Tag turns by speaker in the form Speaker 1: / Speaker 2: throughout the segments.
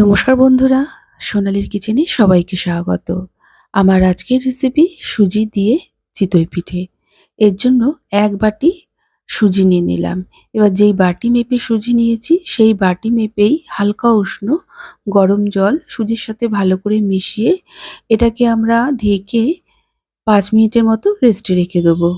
Speaker 1: নমস্কার বন্ধুরা, সোনালীর কিচেনে সবাইকে স্বাগত। আমার আজকের রেসিপি সুজি দিয়ে চিতই পিঠে। এর জন্য ১ বাটি সুজি নিয়ে নিলাম। এবার যেই বাটি মেপে সুজি নিয়েছি সেই বাটি মেপেই হালকা উষ্ণ গরম জল সুজির সাথে ভালো করে মিশিয়ে এটাকে আমরা ঢেকে ৫ মিনিটের মতো রেস্টে রেখে দেবো।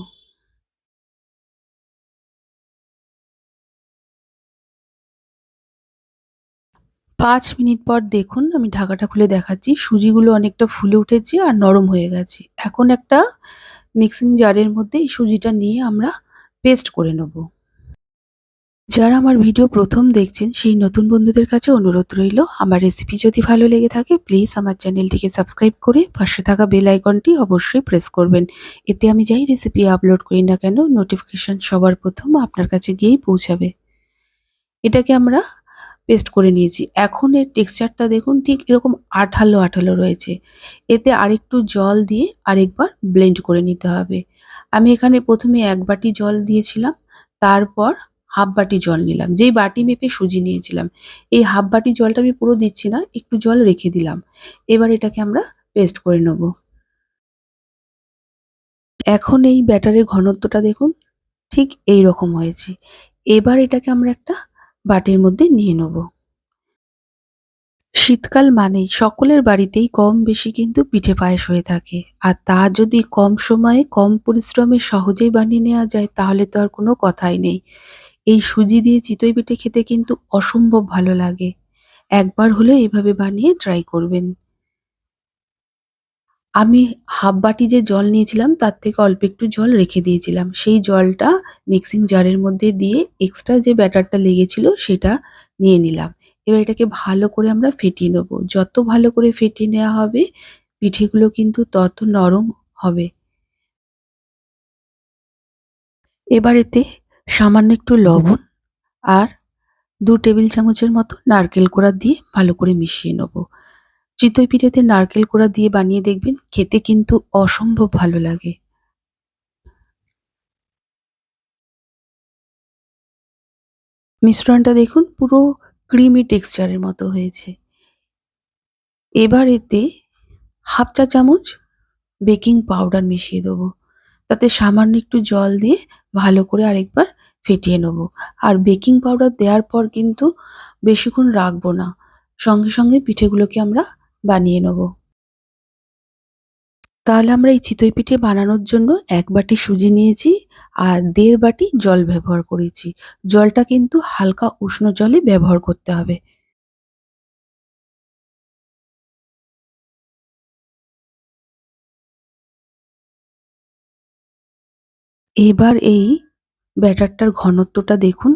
Speaker 1: ৫ মিনিট পর দেখুন আমি ঢাকাটা খুলে দেখাচ্ছি। সুজিগুলো অনেকটা ফুলে উঠেছে আর নরম হয়ে গেছে। এখন একটা মিক্সিং জারের মধ্যে এই সুজিটা নিয়ে আমরা পেস্ট করে নেব। যারা আমার ভিডিও ১ম দেখছেন সেই নতুন বন্ধুদের কাছে অনুরোধ রইল, আমার রেসিপি যদি ভালো লেগে থাকে প্লিজ আমার চ্যানেলটিকে সাবস্ক্রাইব করে পাশে থাকা বেল আইকনটি অবশ্যই প্রেস করবেন। এতে আমি যাই রেসিপি আপলোড করি না কেন নোটিফিকেশন সবার প্রথম আপনার কাছে গিয়েই পৌঁছাবে। এটাকে আমরা পেস্ট করে নিয়েছি। এখন এর টেক্সচারটা দেখুন ঠিক এরকম আঠালো, আঠালো রয়েছে। এতে আরেকটু জল দিয়ে আরেকবার ব্লেন্ড করে নিতে হবে। আমি এখানে ১ম এ ১ বাটি জল দিয়েছিলাম, তারপর হাফ বাটি জল নিলাম। যেই বাটি মেপে সুজি নিয়েছিলাম, এই হাফ বাটি জলটা আমি পুরো দিচ্ছি না, একটু জল রেখে দিলাম। এবার এটাকে আমরা পেস্ট করে নেব। এখন এই ব্যাটারের ঘনত্বটা দেখুন, ঠিক এইরকম হয়েছে। এবার এটাকে আমরা একটা বাটির মধ্যে নিয়ে নেব। শীতকাল মানেই সকলের বাড়িতেই কম বেশি কিন্তু পিঠে পায়েস হয়ে থাকে। আর তা যদি কম সময়ে কম পরিশ্রমে সহজেই বানিয়ে নেওয়া যায় তাহলে তো আর কোনো কথাই নেই। এই সুজি দিয়ে চিতই পিঠে খেতে কিন্তু অসম্ভব ভালো লাগে। একবার হলেও এভাবে বানিয়ে ট্রাই করবেন। আমি হাফ বাটি যে জল নিয়েছিলাম তার থেকে অল্প একটু জল রেখে দিয়েছিলাম। সেই জলটা মিক্সিং জারের মধ্যে দিয়ে এক্সট্রা যে ব্যাটারটা লেগেছিল সেটা নিয়ে নিলাম। এবার এটাকে ভালো করে আমরা ফেটিয়ে নেব। যত ভালো করে ফেটিয়ে নেওয়া হবে পিঠেগুলো কিন্তু তত নরম হবে। এবার এতে সামান্য একটু লবণ আর ২ টেবিল চামচের মতো নারকেল কোড়া দিয়ে ভালো করে মিশিয়ে নেব। চিতই পিঠেতে নারকেল কোড়া দিয়ে বানিয়ে দেখবেন খেতে কিন্তু অসম্ভব ভালো লাগে। মিশ্রণটা দেখুন পুরো ক্রিমি টেক্সচারের মতো হয়েছে। এবার এতে হাফ চা চামচ বেকিং পাউডার মিশিয়ে দেবো। তাতে সামান্য একটু জল দিয়ে ভালো করে আরেকবার ফেটিয়ে নেবো। আর বেকিং পাউডার দেওয়ার পর কিন্তু বেশিক্ষণ রাখবো না। সঙ্গে সঙ্গে পিঠেগুলোকে আমরা বানিয়ে নেবো। তাহলে আমরা এই চিতই পিঠে বানানোর জন্য ১ বাটি সুজি নিয়েছি আর ১.৫ বাটি জল ব্যবহার করেছি। জলটা কিন্তু হালকা উষ্ণ জলে ব্যবহার করতে হবে। এবার এই ব্যাটারটার ঘনত্বটা দেখুন,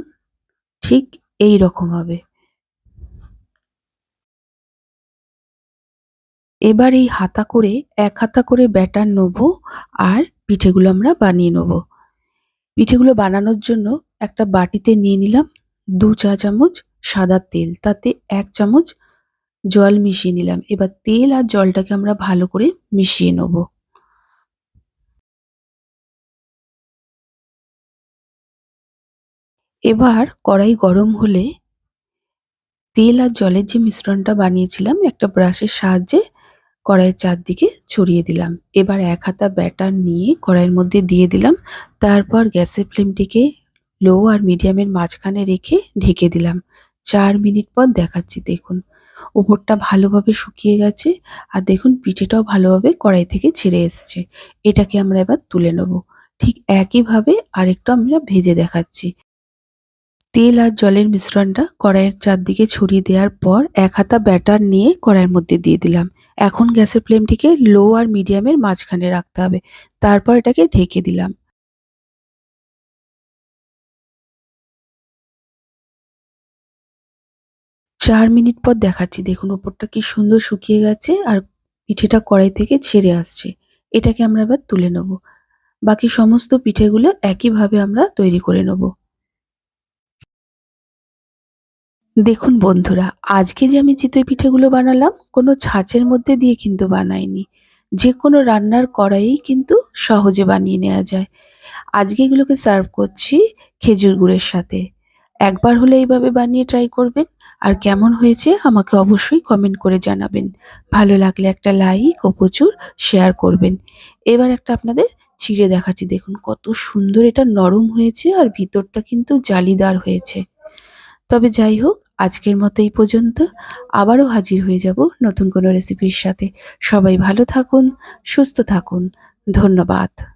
Speaker 1: ঠিক এইরকম হবে। এবার এই হাতা করে ১ হাতা করে ব্যাটার নেবো আর পিঠেগুলো আমরা বানিয়ে নেবো। পিঠেগুলো বানানোর জন্য একটা বাটিতে নিয়ে নিলাম ২ চা চামচ সাদা তেল, তাতে ১ চামচ জল মিশিয়ে নিলাম। এবার তেল আর জলটাকে আমরা ভালো করে মিশিয়ে নেবো। এবার কড়াই গরম হলে তেল আর জলের যে মিশ্রণটা বানিয়েছিলাম একটা ব্রাশের সাহায্যে কড়াইয়ের চারদিকে ছড়িয়ে দিলাম। এবার ১ হাতা ব্যাটার নিয়ে কড়াইয়ের মধ্যে দিয়ে দিলাম। তারপর গ্যাসের ফ্লেমটিকে লো আর মিডিয়ামের মাঝখানে রেখে ঢেকে দিলাম। ৪ মিনিট পর দেখাচ্ছি দেখুন। ওপরটা ভালোভাবে শুকিয়ে গেছে আর দেখুন পিঠেটাও ভালোভাবে কড়াই থেকে ছেড়ে এসছে। এটাকে আমরা এবার তুলে নেব। ঠিক একইভাবে আরেকটু আমরা ভেজে দেখাচ্ছি। তেল আর জলের মিশ্রণটা কড়াইয়ের চারদিকে ছড়িয়ে দেওয়ার পর ১ হাতা ব্যাটার নিয়ে কড়াইয়ের মধ্যে দিয়ে দিলাম। এখন গ্যাসের ফ্লেমটিকে লো আর মিডিয়ামের মাঝখানে রাখতে হবে। তারপর এটাকে ঢেকে দিলাম। ৪ মিনিট পর দেখাচ্ছি দেখুন ওপরটা কি সুন্দর শুকিয়ে গেছে আর পিঠেটা কড়াই থেকে ছেড়ে আসছে। এটাকে আমরা এবার তুলে নেব। বাকি সমস্ত পিঠেগুলো একইভাবে আমরা তৈরি করে নেব। দেখুন বন্ধুরা, আজকে যে আমি চিতই পিঠেগুলো বানালাম কোনো ছাঁচের মধ্যে দিয়ে কিন্তু বানাইনি। যেকোনো রান্নার কড়াইয়েই কিন্তু সহজে বানিয়ে নেওয়া যায়। আজকে এগুলোকে সার্ভ করছি খেজুর গুড়ের সাথে। একবার হলে এইভাবে বানিয়ে ট্রাই করবেন। আর কেমন হয়েছে আমাকে অবশ্যই কমেন্ট করে জানাবেন। ভালো লাগলে একটা লাইক ও প্রচুর শেয়ার করবেন। এবার একটা আপনাদের ছিঁড়ে দেখাচ্ছি, দেখুন কত সুন্দর এটা নরম হয়েছে আর ভিতরটা কিন্তু জালিদার হয়েছে। তবে যাই হোক, আজকের মতো এই পর্যন্ত। আবারও হাজির হয়ে যাব নতুন কোনো রেসিপির সাথে। সবাই ভালো থাকুন, সুস্থ থাকুন। ধন্যবাদ।